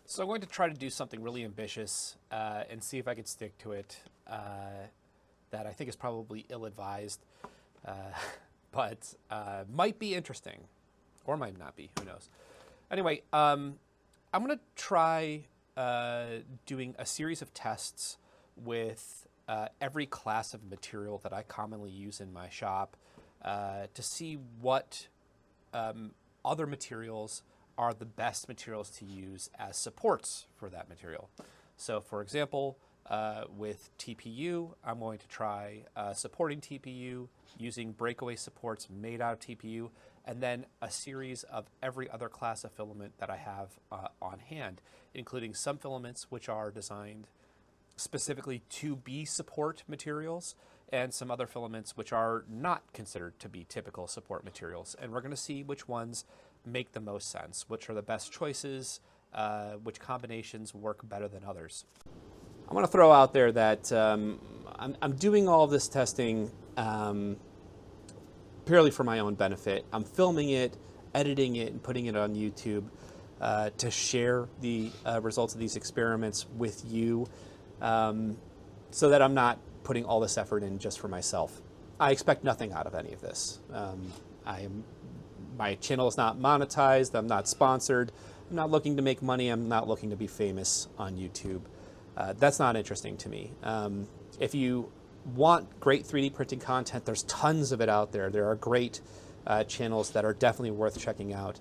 So I'm going to try to do something really ambitious and see if I can stick to it. That I think is probably ill-advised, but might be interesting, or might not be. Who knows? Anyway, I'm going to try doing a series of tests with every class of material that I commonly use in my shop to see what other materials are the best materials to use as supports for that material. So for example, with TPU, I'm going to try supporting TPU using breakaway supports made out of TPU, and then a series of every other class of filament that I have on hand, including some filaments which are designed specifically to be support materials, and some other filaments which are not considered to be typical support materials. And we're going to see which ones make the most sense, which are the best choices, which combinations work better than others. I want to throw out there that I'm doing all of this testing purely for my own benefit. I'm filming it, editing it, and putting it on YouTube to share the results of these experiments with you, so that I'm not putting all this effort in just for myself. I expect nothing out of any of this. My channel is not monetized. I'm not sponsored. I'm not looking to make money. I'm not looking to be famous on YouTube. That's not interesting to me. If you want great 3D printing content, there's tons of it out there. There are great channels that are definitely worth checking out.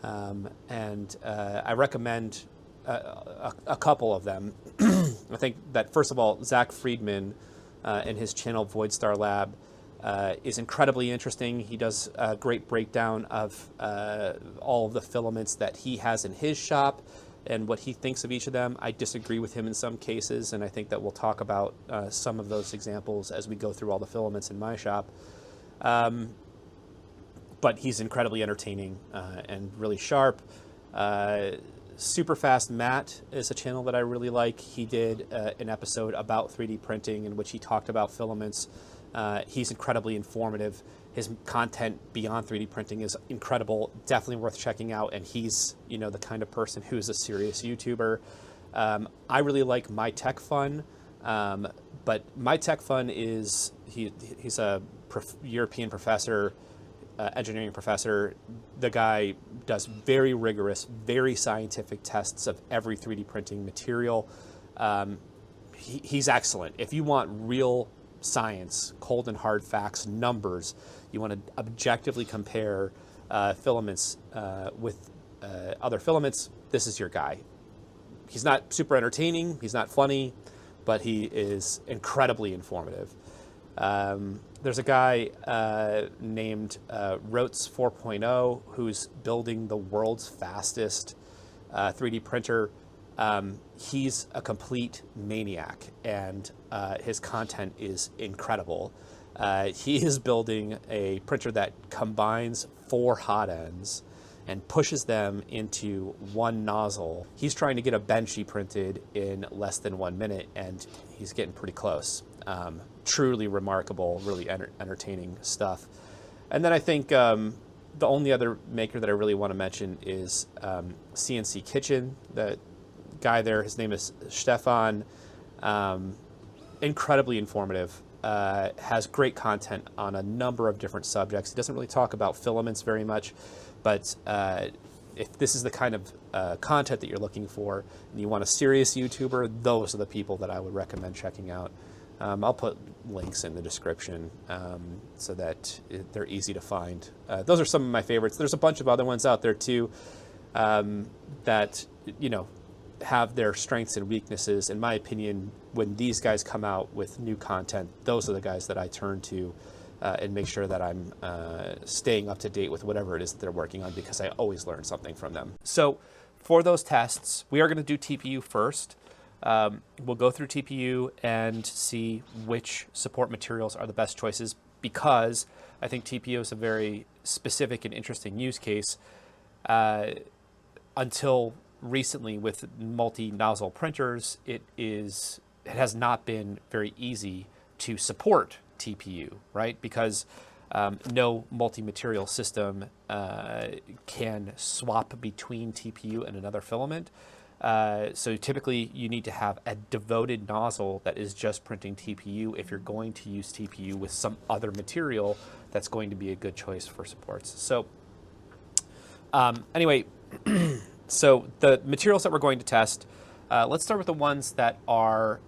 And I recommend a couple of them. I think that, first of all, Zach Friedman and his channel Void Star Lab is incredibly interesting. He does a great breakdown of all of the filaments that he has in his shop and what he thinks of each of them. I disagree with him in some cases, and I think that we'll talk about some of those examples as we go through all the filaments in my shop. But he's incredibly entertaining and really sharp. Superfast Matt is a channel that I really like. He did an episode about 3D printing in which he talked about filaments. He's incredibly informative. His content beyond 3D printing is incredible, definitely worth checking out, and he's, you know, the kind of person who's a serious YouTuber. I really like My Tech Fun, but My Tech Fun is, he's a European professor, engineering professor. The guy does very rigorous, very scientific tests of every 3D printing material. He's excellent. If you want real science, cold and hard facts, numbers, you want to objectively compare filaments with other filaments, this is your guy. He's not super entertaining, he's not funny, but he is incredibly informative. There's a guy named Rotes 4.0 who's building the world's fastest 3D printer. He's a complete maniac, and his content is incredible. He is building a printer that combines 4 hot ends and pushes them into one nozzle. He's trying to get a Benchy printed in less than 1 minute, and he's getting pretty close. Truly remarkable, really entertaining stuff. And then I think the only other maker that I really want to mention is CNC Kitchen. The guy there, his name is Stefan, incredibly informative, has great content on a number of different subjects. He doesn't really talk about filaments very much, but if this is the kind of content that you're looking for and you want a serious YouTuber, those are the people that I would recommend checking out. I'll put links in the description so that they're easy to find. Those are some of my favorites. There's a bunch of other ones out there too that, you know, have their strengths and weaknesses. In my opinion, when these guys come out with new content, those are the guys that I turn to and make sure that I'm staying up to date with whatever it is that they're working on, because I always learn something from them. So for those tests, we are going to do TPU first. We'll go through TPU and see which support materials are the best choices, because I think TPU is a very specific and interesting use case. Until recently, with multi-nozzle printers, it has not been very easy to support TPU, right? Because no multi-material system can swap between TPU and another filament. So typically you need to have a devoted nozzle that is just printing TPU if you're going to use TPU with some other material that's going to be a good choice for supports. So anyway, so the materials that we're going to test, let's start with the ones that are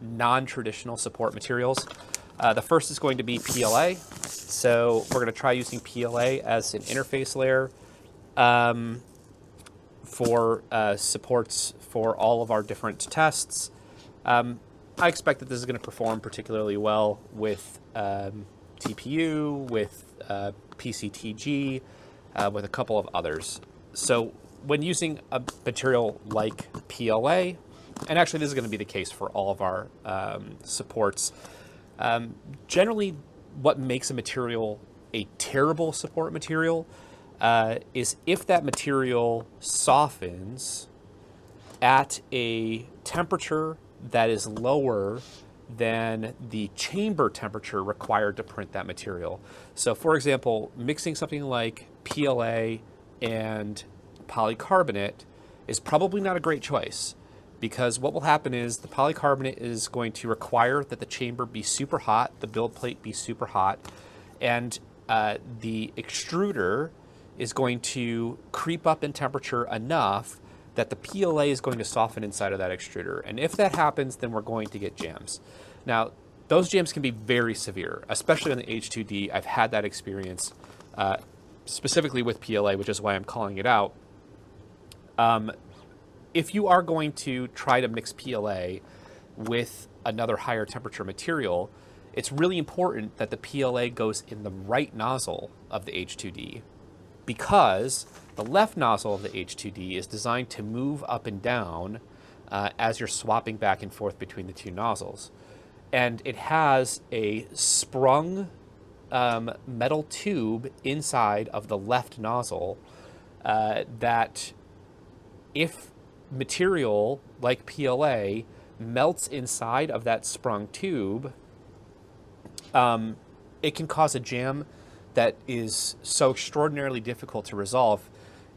non-traditional support materials. The first is going to be PLA. So we're going to try using PLA as an interface layer for supports for all of our different tests. I expect that this is going to perform particularly well with TPU, with PCTG, with a couple of others. So when using a material like PLA, and actually this is going to be the case for all of our supports, generally what makes a material a terrible support material is if that material softens at a temperature that is lower than the chamber temperature required to print that material. So for example, mixing something like PLA and polycarbonate is probably not a great choice, because what will happen is the polycarbonate is going to require that the chamber be super hot, the build plate be super hot, and the extruder is going to creep up in temperature enough that the PLA is going to soften inside of that extruder. And if that happens, then we're going to get jams. Now, those jams can be very severe, especially on the H2D. I've had that experience specifically with PLA, which is why I'm calling it out. If you are going to try to mix PLA with another higher temperature material, it's really important that the PLA goes in the right nozzle of the H2D, because the left nozzle of the H2D is designed to move up and down as you're swapping back and forth between the two nozzles. And it has a sprung metal tube inside of the left nozzle that, if material like PLA melts inside of that sprung tube, it can cause a jam that is so extraordinarily difficult to resolve.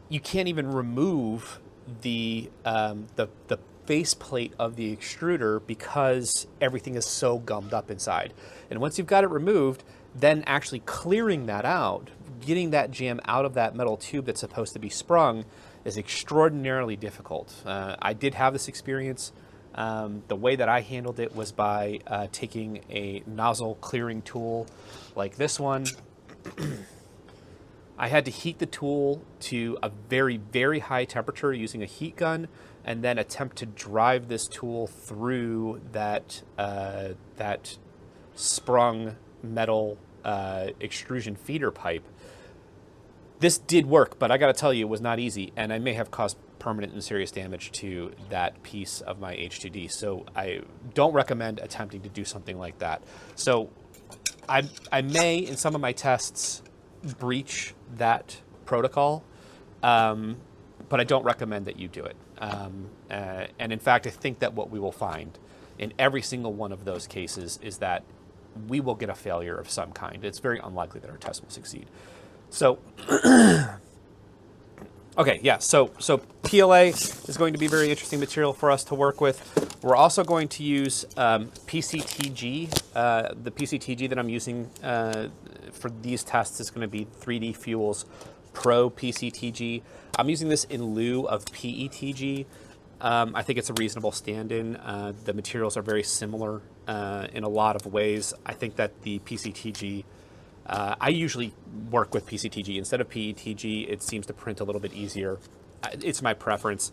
You can't even remove the faceplate of the extruder because everything is so gummed up inside. And once you've got it removed, then actually clearing that out, getting that jam out of that metal tube that's supposed to be sprung, is extraordinarily difficult. I did have this experience. The way that I handled it was by taking a nozzle clearing tool like this one. I had to heat the tool to a very, very high temperature using a heat gun, and then attempt to drive this tool through that sprung metal extrusion feeder pipe. This did work, but I got to tell you, it was not easy, and I may have caused permanent and serious damage to that piece of my H2D. So I don't recommend attempting to do something like that. So I may, in some of my tests, breach that protocol, but I don't recommend that you do it. And in fact, I think that what we will find in every single one of those cases is that we will get a failure of some kind. It's very unlikely that our test will succeed. So, okay, yeah, so PLA is going to be a very interesting material for us to work with. We're also going to use PCTG. The PCTG that I'm using for these tests is going to be 3D Fuels Pro PCTG. I'm using this in lieu of PETG. I think it's a reasonable stand-in. The materials are very similar in a lot of ways. I think that the PCTG, I usually work with PCTG instead of PETG. It seems to print a little bit easier. It's my preference.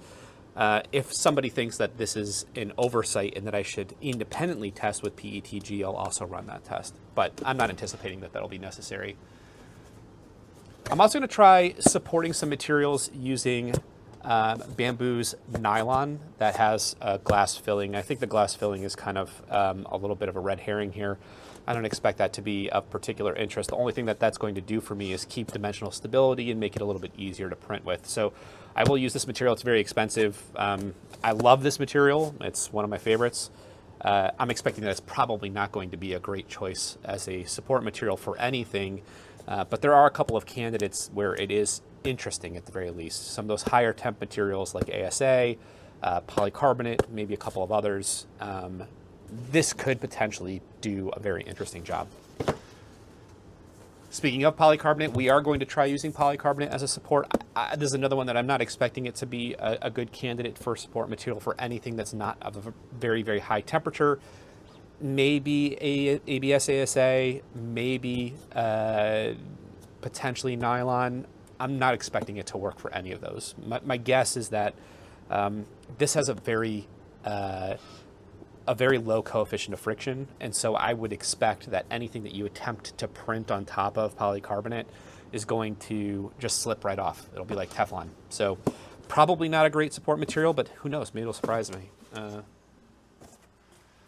If somebody thinks that this is an oversight and that I should independently test with PETG, I'll also run that test. But I'm not anticipating that that'll be necessary. I'm also going to try supporting some materials using Bambu's Nylon that has a glass filling. I think the glass filling is kind of a little bit of a red herring here. I don't expect that to be of particular interest. The only thing that that's going to do for me is keep dimensional stability and make it a little bit easier to print with. So I will use this material. It's very expensive. I love this material. It's one of my favorites. I'm expecting that it's probably not going to be a great choice as a support material for anything, but there are a couple of candidates where it is interesting at the very least. Some of those higher temp materials like ASA, polycarbonate, maybe a couple of others. This could potentially do a very interesting job. Speaking of polycarbonate, we are going to try using polycarbonate as a support. This is another one that I'm not expecting it to be a good candidate for support material for anything that's not of a very, very high temperature. Maybe ABS ASA, maybe potentially nylon. I'm not expecting it to work for any of those. My guess is that this has a very low coefficient of friction, and so I would expect that anything that you attempt to print on top of polycarbonate is going to just slip right off. It'll be like Teflon. So probably not a great support material, but who knows, maybe it'll surprise me.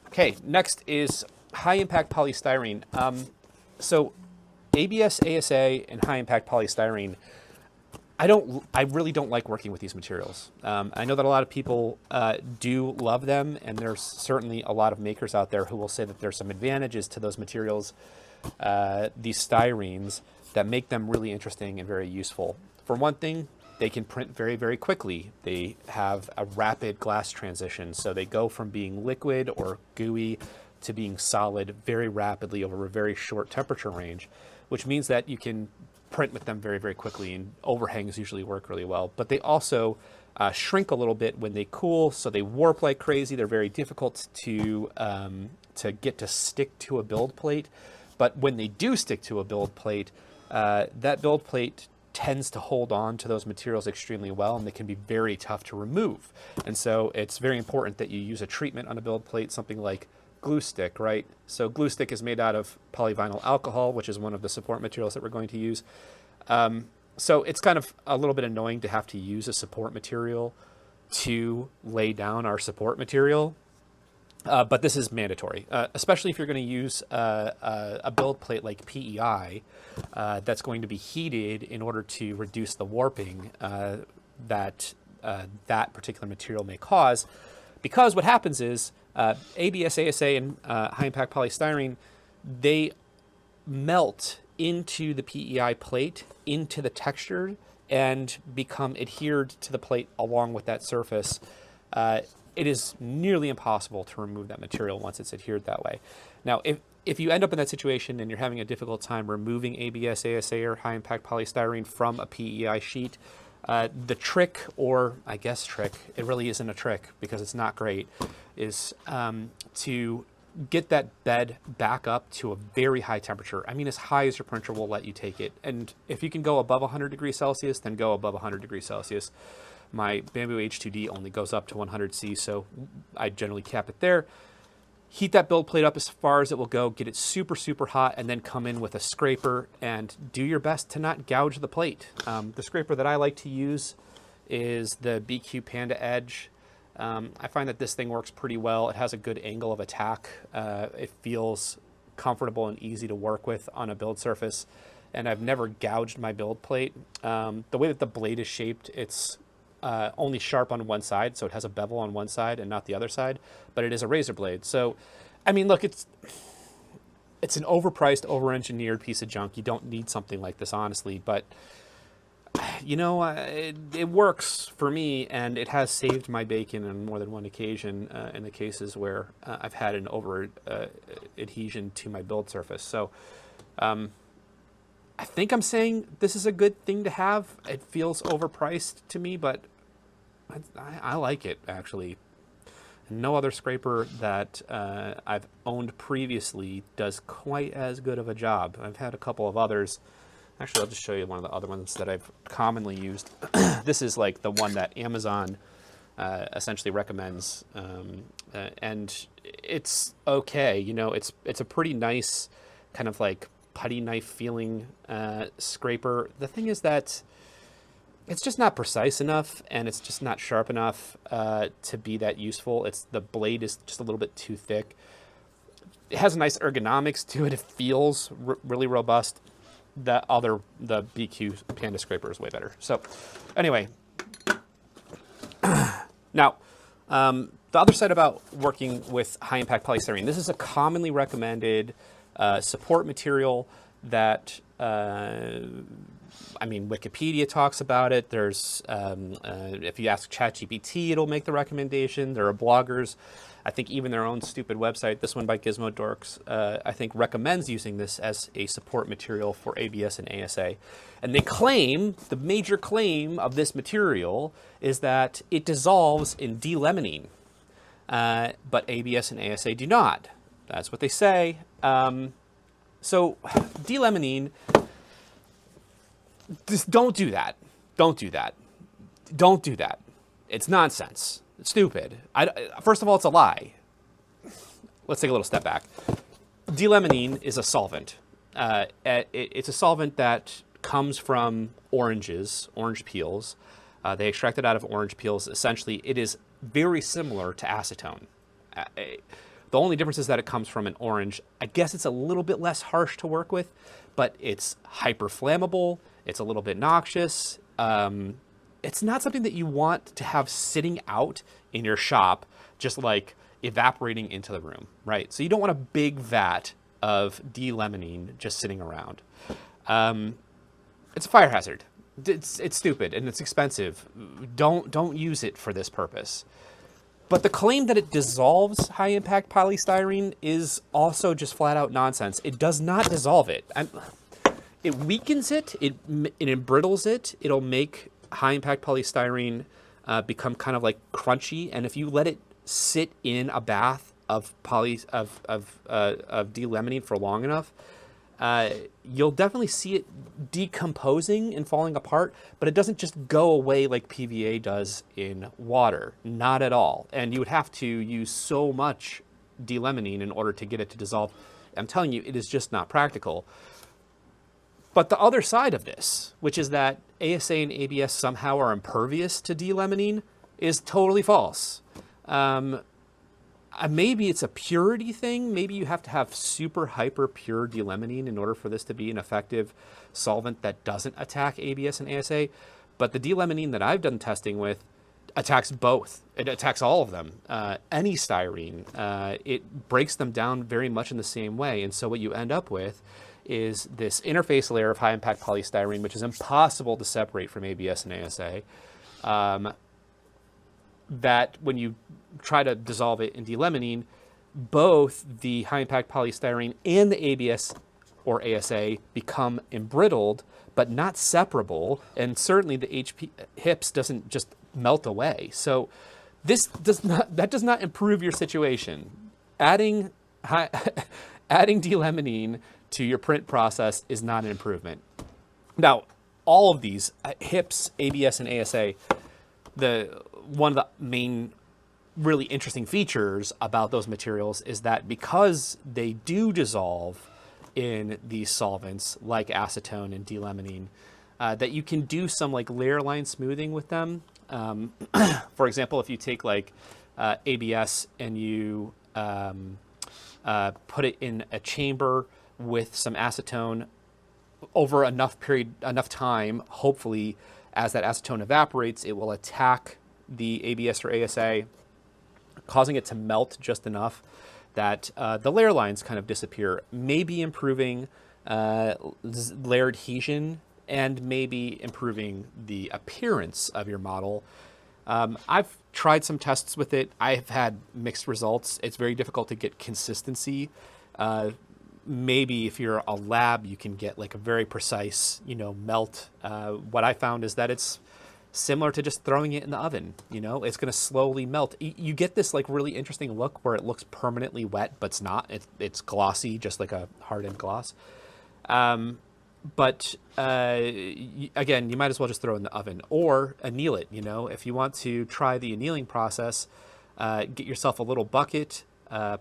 Okay, next is high impact polystyrene. So ABS, ASA, and high impact polystyrene, I really don't like working with these materials. I know that a lot of people do love them, and there's certainly a lot of makers out there who will say that there's some advantages to those materials, these styrenes, that make them really interesting and very useful. For one thing, they can print very, very quickly. They have a rapid glass transition, so they go from being liquid or gooey to being solid very rapidly over a very short temperature range, which means that you can print with them very, very quickly, and overhangs usually work really well. But they also shrink a little bit when they cool, so they warp like crazy. They're very difficult to get to stick to a build plate. But when they do stick to a build plate, that build plate tends to hold on to those materials extremely well, and they can be very tough to remove. And so it's very important that you use a treatment on a build plate, something like glue stick, right? So glue stick is made out of polyvinyl alcohol, which is one of the support materials that we're going to use. So it's kind of a little bit annoying to have to use a support material to lay down our support material. But this is mandatory, especially if you're going to use a build plate like PEI that's going to be heated in order to reduce the warping that that particular material may cause. Because what happens is ABS, ASA, and high impact polystyrene, they melt into the PEI plate, into the texture, and become adhered to the plate along with that surface. It is nearly impossible to remove that material once it's adhered that way. Now, if you end up in that situation and you're having a difficult time removing ABS, ASA, or high impact polystyrene from a PEI sheet, the trick, or I guess trick, it really isn't a trick because it's not great, is to get that bed back up to a very high temperature. I mean, as high as your printer will let you take it. And if you can go above 100 degrees Celsius, then go above 100 degrees Celsius. My Bambu H2D only goes up to 100 C, so I generally cap it there. Heat that build plate up as far as it will go, get it super, super hot, and then come in with a scraper and do your best to not gouge the plate. The scraper that I like to use is the BQ Panda Edge. I find that this thing works pretty well. It has a good angle of attack. It feels comfortable and easy to work with on a build surface, and I've never gouged my build plate. The way that the blade is shaped, it's only sharp on one side, so it has a bevel on one side and not the other side, but it is a razor blade. So, I mean, look, it's an overpriced, over-engineered piece of junk. You don't need something like this, honestly, but you know, it works for me, and it has saved my bacon on more than one occasion in the cases where I've had an over adhesion to my build surface. So I think I'm saying this is a good thing to have. It feels overpriced to me, but I like it, actually. No other scraper that I've owned previously does quite as good of a job. I've had a couple of others. Actually, I'll just show you one of the other ones that I've commonly used. This is like the one that Amazon essentially recommends, and it's okay. You know, it's a pretty nice kind of like putty knife feeling scraper. The thing is that it's just not precise enough, and it's just not sharp enough to be that useful. The blade is just a little bit too thick. It has a nice ergonomics to it. It feels really robust. The BQ Panda scraper is way better. So anyway, now the other side about working with high impact polystyrene, this is a commonly recommended support material that I mean, Wikipedia talks about it. There's, if you ask ChatGPT, it'll make the recommendation. There are bloggers. I think even their own stupid website, this one by Gizmo Dorks, I think recommends using this as a support material for ABS and ASA. And they claim, the major claim of this material is that it dissolves in delaminine, but ABS and ASA do not. That's what they say. So delaminine, just don't do that. Don't do that. Don't do that. It's nonsense. It's stupid. First of all, it's a lie. Let's take a little step back. Delaminine is a solvent. It's a solvent that comes from orange peels. They extract it out of orange peels. Essentially, it is very similar to acetone. The only difference is that it comes from an orange. I guess it's a little bit less harsh to work with, but it's hyper flammable. It's a little bit noxious. It's not something that you want to have sitting out in your shop, just like evaporating into the room, right? So you don't want a big vat of delaminine just sitting around. It's a fire hazard. It's stupid and it's expensive. Don't use it for this purpose. But the claim that it dissolves high impact polystyrene is also just flat out nonsense. It does not dissolve it. It weakens it. It embrittles it. It'll make high impact polystyrene become kind of like crunchy. And if you let it sit in a bath of delaminine for long enough, you'll definitely see it decomposing and falling apart, but it doesn't just go away like PVA does in water. Not at all. And you would have to use so much delaminine in order to get it to dissolve. I'm telling you, it is just not practical. But the other side of this, which is that ASA and ABS somehow are impervious to delaminine, is totally false. Maybe it's a purity thing. Maybe you have to have super hyper pure delaminine in order for this to be an effective solvent that doesn't attack ABS and ASA. But the delaminine that I've done testing with attacks both. It attacks all of them. Any styrene, it breaks them down very much in the same way. And so what you end up with is this interface layer of high impact polystyrene, which is impossible to separate from ABS and ASA. That when you try to dissolve it in delaminine, both the high impact polystyrene and the ABS or ASA become embrittled, but not separable. And certainly the HIPS doesn't just melt away. So that does not improve your situation. Adding delaminine to your print process is not an improvement. Now, all of these HIPS, ABS, and ASA, one of the main really interesting features about those materials is that because they do dissolve in these solvents like acetone and delaminine, that you can do some like layer line smoothing with them. For example, if you take like ABS and you put it in a chamber with some acetone over enough time, hopefully as that acetone evaporates, it will attack the ABS or ASA, causing it to melt just enough that the layer lines kind of disappear, maybe improving layer adhesion and maybe improving the appearance of your model. I've tried some tests with it. I've had mixed results. It's very difficult to get consistency. Maybe if you're a lab, you can get like a very precise, melt. What I found is that it's similar to just throwing it in the oven. It's going to slowly melt. You get this like really interesting look where it looks permanently wet, but it's not. It's glossy, just like a hardened gloss. But again, you might as well just throw it in the oven or anneal it. If you want to try the annealing process, get yourself a little bucket,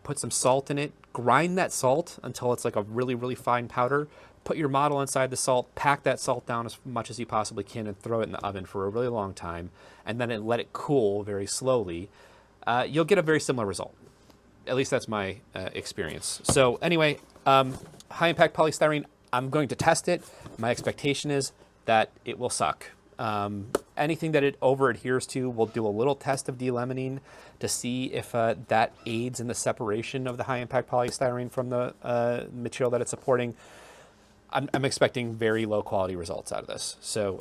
put some salt in it, grind that salt until it's like a really, really fine powder. Put your model inside the salt, pack that salt down as much as you possibly can, and throw it in the oven for a really long time, and then let it cool very slowly. You'll get a very similar result. At least that's my experience. So anyway, high impact polystyrene, I'm going to test it. My expectation is that it will suck. Anything that it over adheres to, we'll do a little test of delaminine to see if that aids in the separation of the high impact polystyrene from the material that it's supporting. I'm expecting very low quality results out of this. So,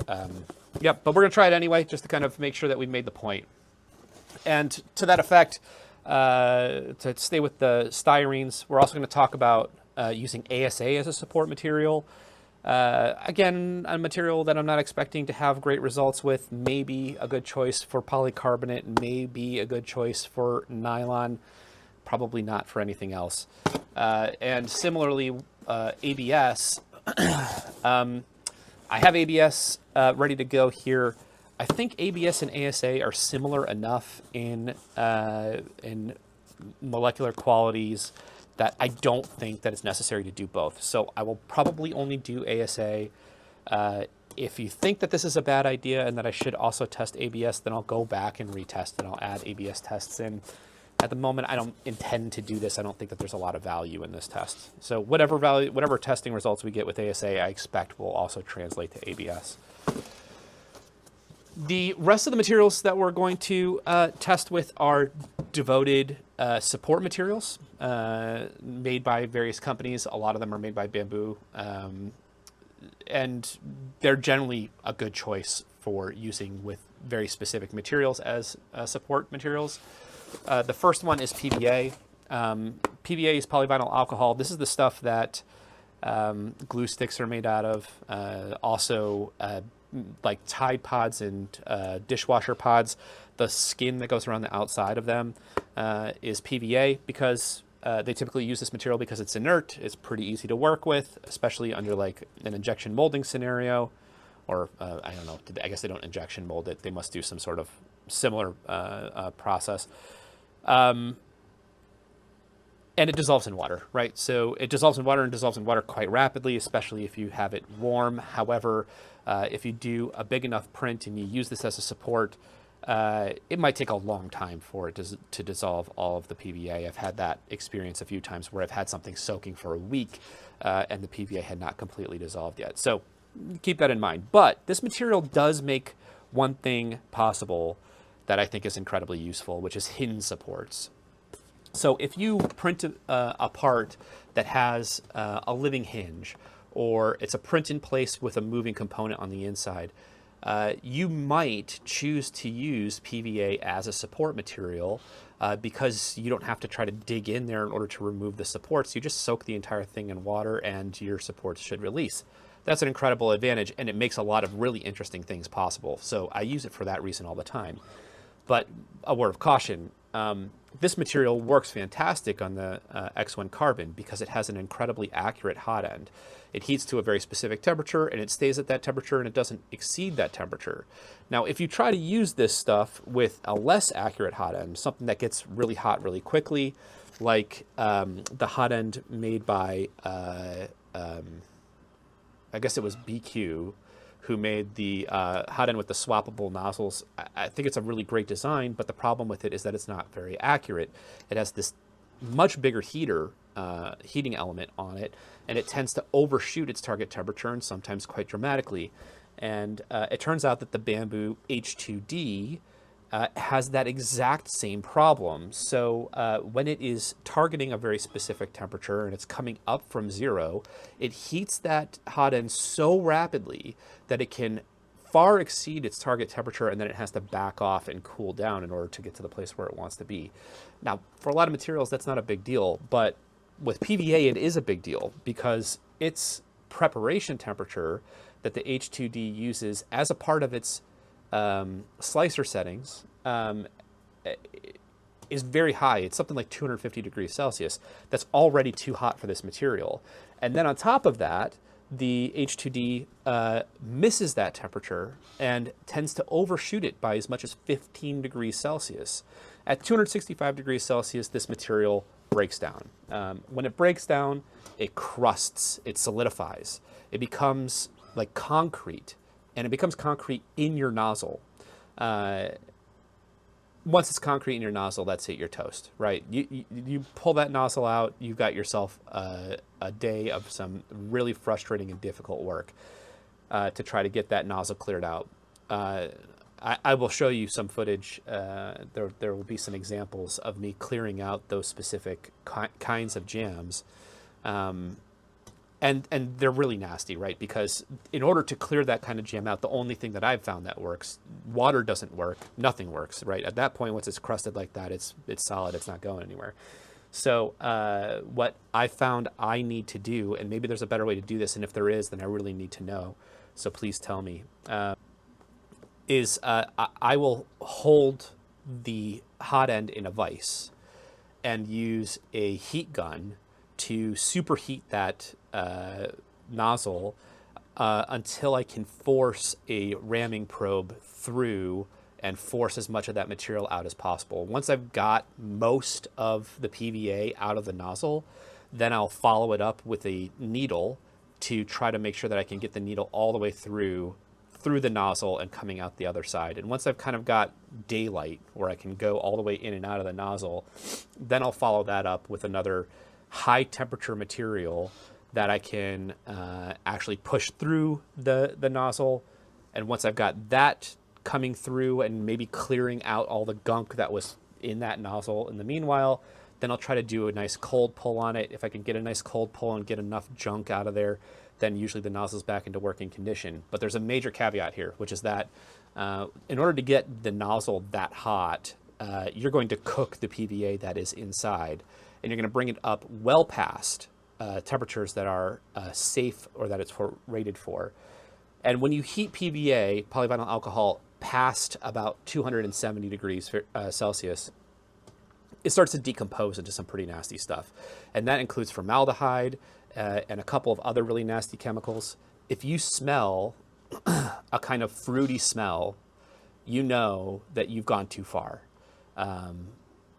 yep, but we're going to try it anyway, just to kind of make sure that we've made the point. And to that effect, to stay with the styrenes, we're also going to talk about using ASA as a support material. Again, a material that I'm not expecting to have great results with. Maybe a good choice for polycarbonate, maybe a good choice for nylon, probably not for anything else. And similarly, ABS, I have ABS ready to go here. I think ABS and ASA are similar enough in molecular qualities that I don't think that it's necessary to do both. So I will probably only do ASA. If you think that this is a bad idea and that I should also test ABS, then I'll go back and retest and I'll add ABS tests in. At the moment, I don't intend to do this. I don't think that there's a lot of value in this test. So whatever testing results we get with ASA, I expect will also translate to ABS. The rest of the materials that we're going to test with are devoted support materials made by various companies. A lot of them are made by Bambu, and they're generally a good choice for using with very specific materials as support materials. The first one is PVA. PVA is polyvinyl alcohol. This is the stuff that glue sticks are made out of. Also, like Tide pods and dishwasher pods, the skin that goes around the outside of them is PVA because they typically use this material because it's inert. It's pretty easy to work with, especially under like an injection molding scenario. Or I don't know, I guess they don't injection mold it. They must do some sort of similar process. And it dissolves in water, right? So it dissolves in water and dissolves in water quite rapidly, especially if you have it warm. However, if you do a big enough print and you use this as a support, it might take a long time for it to dissolve all of the PVA. I've had that experience a few times where I've had something soaking for a week and the PVA had not completely dissolved yet. So keep that in mind. But this material does make one thing possible that I think is incredibly useful, which is hinge supports. So if you print a part that has a living hinge, or it's a print in place with a moving component on the inside, you might choose to use PVA as a support material because you don't have to try to dig in there in order to remove the supports. You just soak the entire thing in water and your supports should release. That's an incredible advantage, and it makes a lot of really interesting things possible. So I use it for that reason all the time. But a word of caution, this material works fantastic on the X1 carbon because it has an incredibly accurate hot end. It heats to a very specific temperature and it stays at that temperature and it doesn't exceed that temperature. Now, if you try to use this stuff with a less accurate hot end, something that gets really hot really quickly, like the hot end made by, I guess it was BQ, who made the hot end with the swappable nozzles. I think it's a really great design, but the problem with it is that it's not very accurate. It has this much bigger heating element on it, and it tends to overshoot its target temperature and sometimes quite dramatically. And it turns out that the Bambu H2D has that exact same problem. So when it is targeting a very specific temperature and it's coming up from zero, it heats that hot end so rapidly that it can far exceed its target temperature, and then it has to back off and cool down in order to get to the place where it wants to be. Now, for a lot of materials, that's not a big deal, but with PVA, it is a big deal because its preparation temperature that the H2D uses as a part of its slicer settings is very high. It's something like 250 degrees Celsius. That's already too hot for this material. And then on top of that, the H2D misses that temperature and tends to overshoot it by as much as 15 degrees Celsius. At 265 degrees Celsius, this material breaks down. When it breaks down, it crusts, it solidifies. It becomes like concrete, and it becomes concrete in your nozzle. Once it's concrete in your nozzle, that's it, you're toast, right? You pull that nozzle out, you've got yourself a day of some really frustrating and difficult work to try to get that nozzle cleared out. I will show you some footage. There will be some examples of me clearing out those specific kinds of jams. and they're really nasty, right? Because in order to clear that kind of jam out, the only thing that I've found that works, water doesn't work, nothing works, right? At that point, once it's crusted like that, it's solid, it's not going anywhere. So what I found I need to do, and maybe there's a better way to do this, and if there is, then I really need to know, so please tell me, is I will hold the hot end in a vise and use a heat gun to superheat that nozzle until I can force a ramming probe through and force as much of that material out as possible. Once I've got most of the PVA out of the nozzle, then I'll follow it up with a needle to try to make sure that I can get the needle all the way through the nozzle and coming out the other side. And once I've kind of got daylight where I can go all the way in and out of the nozzle, then I'll follow that up with another high temperature material that I can actually push through the nozzle. And once I've got that coming through and maybe clearing out all the gunk that was in that nozzle in the meanwhile, then I'll try to do a nice cold pull on it. If I can get a nice cold pull and get enough junk out of there, then usually the nozzle's back into working condition. But there's a major caveat here, which is that in order to get the nozzle that hot, you're going to cook the PVA that is inside, and you're going to bring it up well past temperatures that are safe or that it's rated for. And when you heat PVA, polyvinyl alcohol, past about 270 degrees Celsius, it starts to decompose into some pretty nasty stuff. And that includes formaldehyde and a couple of other really nasty chemicals. If you smell a kind of fruity smell, you know that you've gone too far.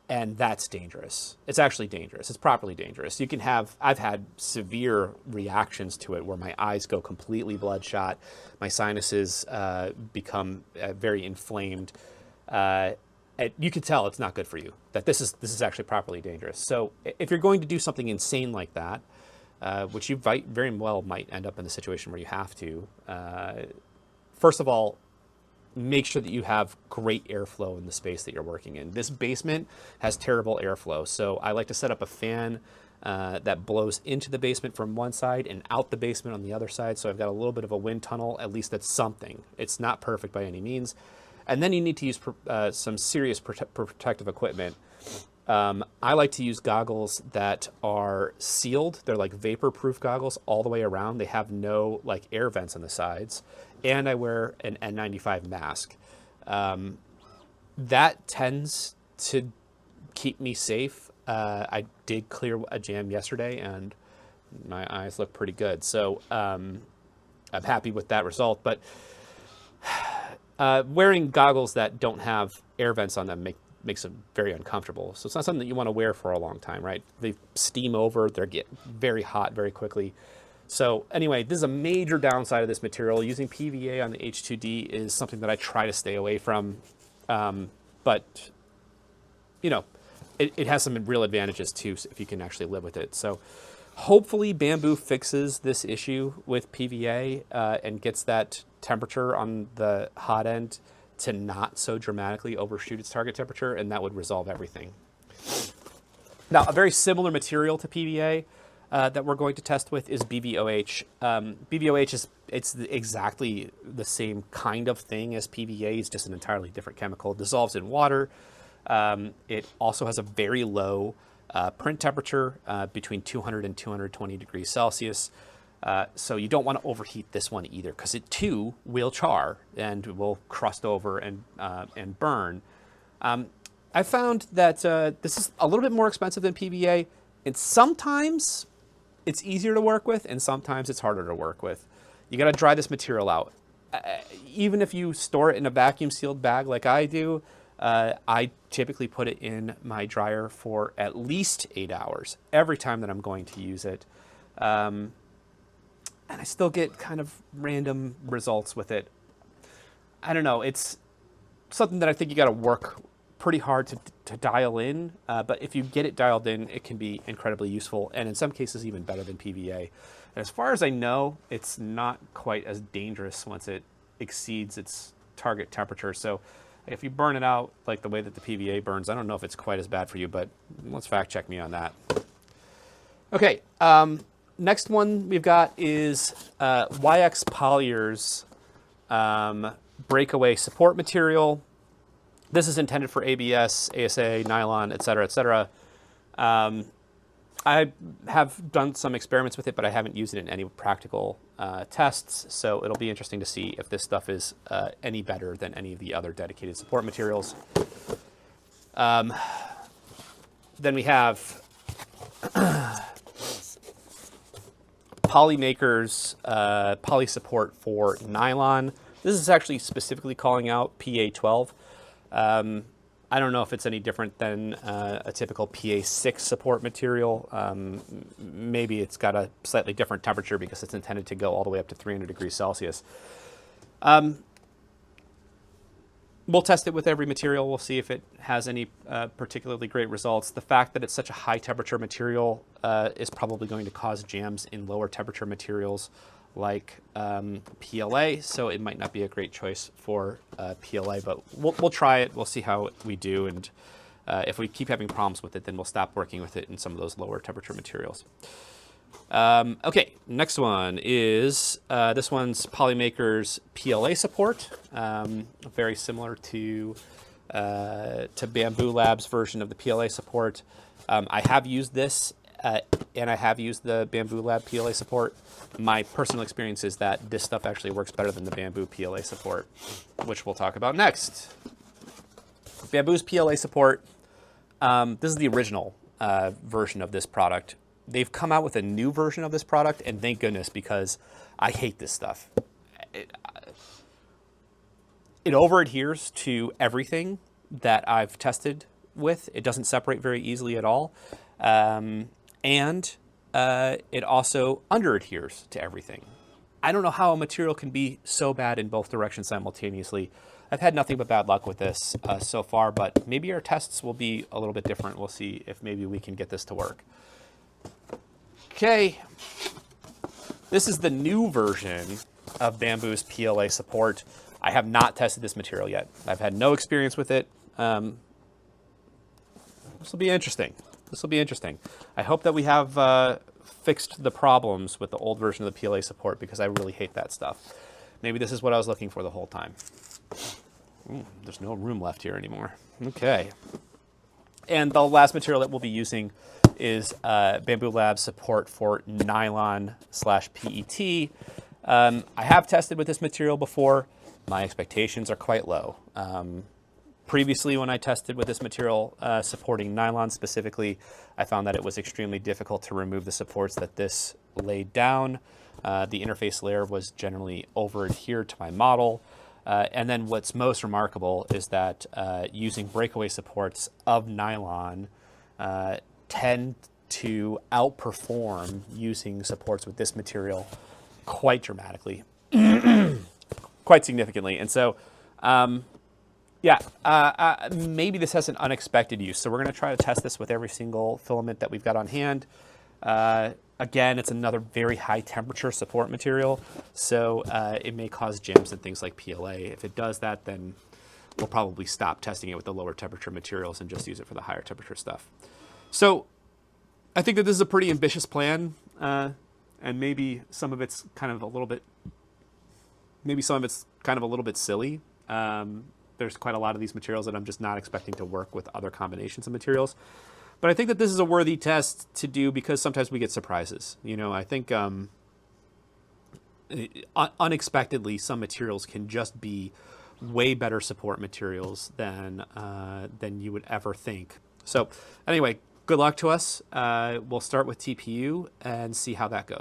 And that's dangerous. It's actually dangerous. It's properly dangerous. You can have, I've had severe reactions to it where my eyes go completely bloodshot, my sinuses become very inflamed. You can tell it's not good for you, that this is actually properly dangerous. So if you're going to do something insane like that, which you very well might end up in the situation where you have to, first of all, make sure that you have great airflow in the space that you're working in. This basement has terrible airflow, so I like to set up a fan that blows into the basement from one side and out the basement on the other side, so I've got a little bit of a wind tunnel. At least that's something. It's not perfect by any means. And then you need to use some serious protective equipment. I like to use goggles that are sealed. They're like vapor-proof goggles all the way around. They have no like air vents on the sides. And I wear an N95 mask. That tends to keep me safe. I did clear a jam yesterday and my eyes look pretty good. So I'm happy with that result. But wearing goggles that don't have air vents on them makes them very uncomfortable. So it's not something that you want to wear for a long time, right? They steam over, they get very hot very quickly. So anyway, this is a major downside of this material. Using PVA on the H2D is something that I try to stay away from. But, you know, it has some real advantages too, if you can actually live with it. So hopefully Bambu fixes this issue with PVA and gets that temperature on the hot end to not so dramatically overshoot its target temperature, and that would resolve everything. Now, a very similar material to PVA that we're going to test with is BVOH. BVOH it's exactly the same kind of thing as PVA. It's just an entirely different chemical. It dissolves in water. It also has a very low print temperature between 200 and 220 degrees Celsius. So you don't want to overheat this one either, because it too will char and will crust over and burn. I found that this is a little bit more expensive than PVA, and sometimes it's easier to work with and sometimes it's harder to work with. You got to dry this material out. Even if you store it in a vacuum sealed bag like I do, I typically put it in my dryer for at least 8 hours every time that I'm going to use it. And I still get kind of random results with it. I don't know. It's something that I think you got to work pretty hard to dial in. But if you get it dialed in, it can be incredibly useful, and in some cases even better than PVA. And as far as I know, it's not quite as dangerous once it exceeds its target temperature. So if you burn it out like the way that the PVA burns, I don't know if it's quite as bad for you, but let's fact check me on that. Okay. Next one we've got is xyPolyer's breakaway support material. This is intended for ABS, ASA, nylon, et cetera, et cetera. I have done some experiments with it, but I haven't used it in any practical tests. So it'll be interesting to see if this stuff is any better than any of the other dedicated support materials. Then we have Polymaker's Poly Support for nylon. This is actually specifically calling out PA12. I don't know if it's any different than a typical PA6 support material. Maybe it's got a slightly different temperature because it's intended to go all the way up to 300 degrees Celsius. We'll test it with every material. We'll see if it has any particularly great results. The fact that it's such a high temperature material is probably going to cause jams in lower temperature materials like PLA, so it might not be a great choice for PLA, but we'll try it. We'll see how we do, and if we keep having problems with it, then we'll stop working with it in some of those lower temperature materials. Okay, next one is this one's Polymaker's PLA support, very similar to Bambu Labs' version of the PLA support. I have used this and I have used the Bambu Lab PLA support. My personal experience is that this stuff actually works better than the Bambu PLA support, which we'll talk about next. Bambu's PLA support, this is the original version of this product. They've come out with a new version of this product, and thank goodness, because I hate this stuff. It over-adheres to everything that I've tested with. It doesn't separate very easily at all. And it also under-adheres to everything. I don't know how a material can be so bad in both directions simultaneously. I've had nothing but bad luck with this so far, but maybe our tests will be a little bit different. We'll see if maybe we can get this to work. Okay, this is the new version of Bambu's PLA support. I have not tested this material yet. I've had no experience with it. This will be interesting. This will be interesting. I hope that we have fixed the problems with the old version of the PLA support, because I really hate that stuff. Maybe this is what I was looking for the whole time. Ooh, there's no room left here anymore. Okay. And the last material that we'll be using is Bambu Labs support for nylon/PET. I have tested with this material before. My expectations are quite low. Previously, when I tested with this material supporting nylon specifically, I found that it was extremely difficult to remove the supports that this laid down. The interface layer was generally over-adhered to my model. And then what's most remarkable is that using breakaway supports of nylon tend to outperform using supports with this material quite dramatically, quite significantly. And so, maybe this has an unexpected use. So we're going to try to test this with every single filament that we've got on hand. Again, it's another very high temperature support material, so it may cause jams and things like PLA. If it does that, then we'll probably stop testing it with the lower temperature materials and just use it for the higher temperature stuff. So I think that this is a pretty ambitious plan, and maybe some of it's kind of a little bit, silly. There's quite a lot of these materials that I'm just not expecting to work with other combinations of materials. But I think that this is a worthy test to do, because sometimes we get surprises. You know, I think unexpectedly some materials can just be way better support materials than you would ever think. So anyway, good luck to us. We'll start with TPU and see how that goes.